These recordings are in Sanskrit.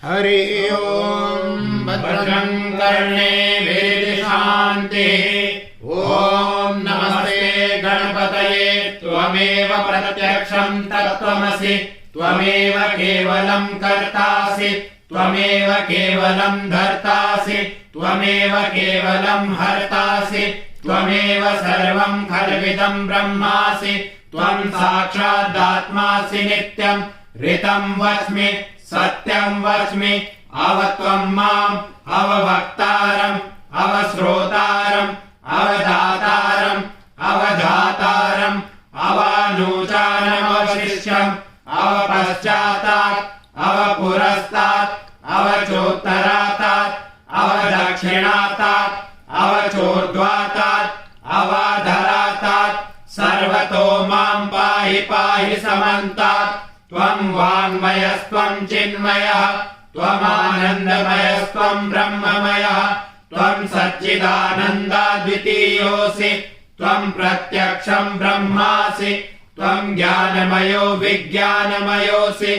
हरि ओम् भद्रं कर्णेभिः शान्तिः। ॐ नमस्ते गणपतये त्वमेव प्रत्यक्षं तत्त्वमसि त्वमेव केवलं कर्तासि त्वमेव केवलं धर्तासि त्वमेव केवलं हर्तासि त्वमेव सर्वं खल्विदं ब्रह्मासि त्वं साक्षादात्मासि नित्यं ऋतं वच्मि सत्यं वच्मि अवत्वं माम् अववक्तारम् अवश्रोतारम् अवदातारम् अवधातारम् अवानूचानमवशिष्यम् अवपश्चातात् अवपुरस्तात् अवचोत्तरातात् अवदक्षिणातात् अवचोर्ध्वातात् अवाधरातात् सर्वतो मां पाहि पाहि समन्तात् त्वं वाङ्मयस्त्वं चिन्मयः त्वमानन्दमयस्त्वं ब्रह्ममयः त्वं सच्चिदानन्दाद्वितीयोऽसि त्वं प्रत्यक्षं ब्रह्मासि त्वं ज्ञानमयो विज्ञानमयोऽसि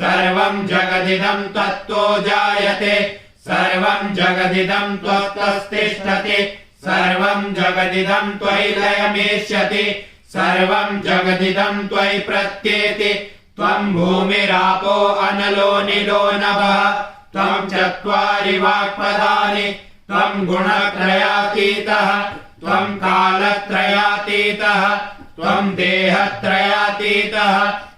सर्वं जगदिदं त्वत्तो जायते सर्वं जगदिदं त्वत्तस्तिष्ठति सर्वं जगदिदं त्वयि लयमेष्यति सर्वं जगदिदं त्वयि प्रत्येति त्वं भूमिरापो अनलो निलो नभः त्वं चत्वारि वाक्पदानि त्वं गुणत्रयातीतः त्वं कालत्रयातीतः त्वं देहत्रयातीतः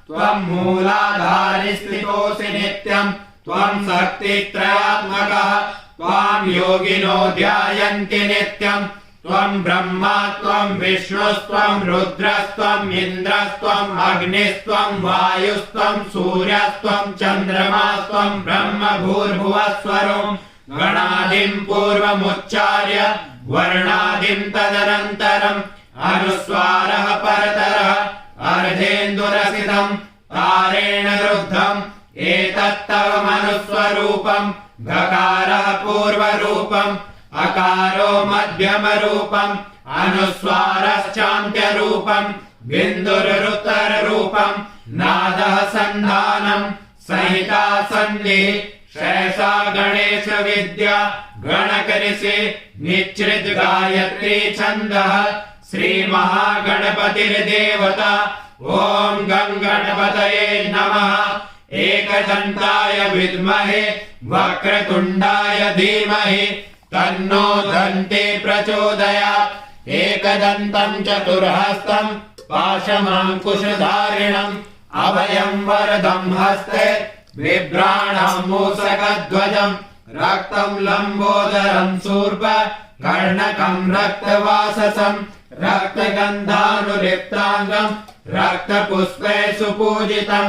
त्वं मूलाधारि स्थितोऽसि नित्यं त्वं शक्तित्रयात्मकः त्वां योगिनो ध्यायन्ति नित्यं त्वं ब्रह्मा त्वं विष्णुस्त्वं रुद्रस्त्वं इन्द्रस्त्वं अग्निस्त्वं वायुस्त्वं सूर्यस्त्वं चन्द्रमास्त्वं ब्रह्म भूर्भुवस्वरं गणादिं पूर्वमुच्चार्य वर्णादिं तदनन्तरम् अनुस्वारः परतरः अर्धेन्दुरसितम् तारेण रुद्धम् एतत्तव मनुस्वरूपम् गकारः पूर्वरूपम् अकारो मध्यमरूपम् अनुस्वारश्चान्त्यरूपम् बिन्दुरुत्तररूपम् नादः सन्धानम् संहिता सन्धिः शेषा गणेश विद्या गणकरिषि निच्छ्रित गायत्री छन्दः श्रीमहागणपतिर्देवता ॐ गं गणपतये नमः एकदन्ताय विद्महे वक्रतुण्डाय धीमहि तन्नो दन्ती प्रचोदयात् एकदन्तं चतुर्हस्तं पाशमङ्कुशधारिणम् अभयं वरदं हस्ते बिभ्राणं मूषकध्वजम् रक्तं लम्बोदरं शूर्प कर्णकं रक्तवाससं रक्तगन्धानुलिप्ताङ्गं रक्तपुष्पे सुपूजितं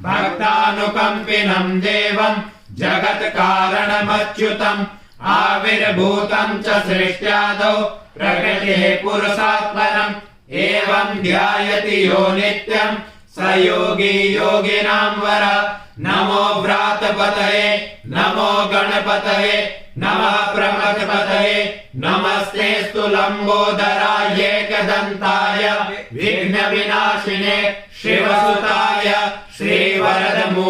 भक्तानुकम्पिनं देवं जगत्कारणमच्युतम् आविर्भूतं च सृष्ट्यादौ प्रकृतेः पुरुषात्मनम् एवं ध्यायति यो नित्यं स योगी योगिनां वर नमो व्रातपतये नमो गणपतये नमः प्रमथपतये नमस्तेऽस्तु लम्बोदराय एकदन्ताय विघ्नविनाशिने शिवसुताय श्रीवरदमूर्तये